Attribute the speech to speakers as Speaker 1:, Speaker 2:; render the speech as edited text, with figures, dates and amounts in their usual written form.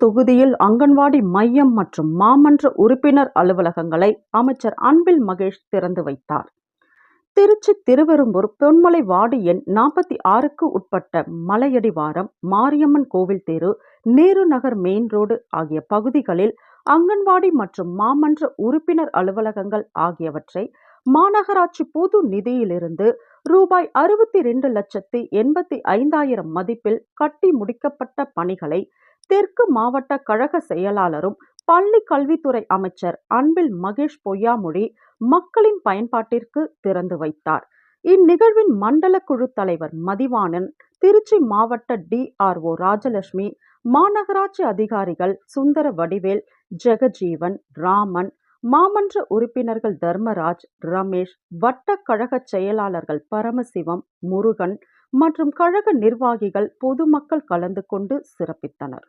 Speaker 1: தொகுதியில் அங்கன்வாடி மையம் மற்றும் மாமன்ற உறுப்பினர் அலுவலகங்களை அமைச்சர் அன்பில் மகேஷ் திறந்து வைத்தார். திருச்சி திருவெறும்பூர் பொன்மலை வார்டு எண் 46க்கு உட்பட்ட மலையடிவாரம், மாரியம்மன் கோவில் தெரு, நேரு நகர் மெயின் ரோடு ஆகிய பகுதிகளில் அங்கன்வாடி மற்றும் மாமன்ற உறுப்பினர் அலுவலகங்கள் ஆகியவற்றை மாநகராட்சி பொது நிதியிலிருந்து ரூபாய் 62,85,000 மதிப்பில் கட்டி முடிக்கப்பட்ட பணிகளை தெற்கு மாவட்ட கழக செயலாளரும் பள்ளி கல்வித்துறை அமைச்சர் அன்பில் மகேஷ் பொய்யாமொழி மக்களின் பயன்பாட்டிற்கு திறந்து வைத்தார். இந்நிகழ்வின் மண்டல குழு தலைவர் மதிவாணன், திருச்சி மாவட்ட DRO ராஜலட்சுமி, மாநகராட்சி அதிகாரிகள் சுந்தர வடிவேல், ஜெகஜீவன், ராமன், மாமன்ற உறுப்பினர்கள் தர்மராஜ், ரமேஷ், வட்ட கழக செயலாளர்கள் பரமசிவம், முருகன் மற்றும் கழக நிர்வாகிகள், பொதுமக்கள் கலந்து கொண்டு சிறப்பித்தனர்.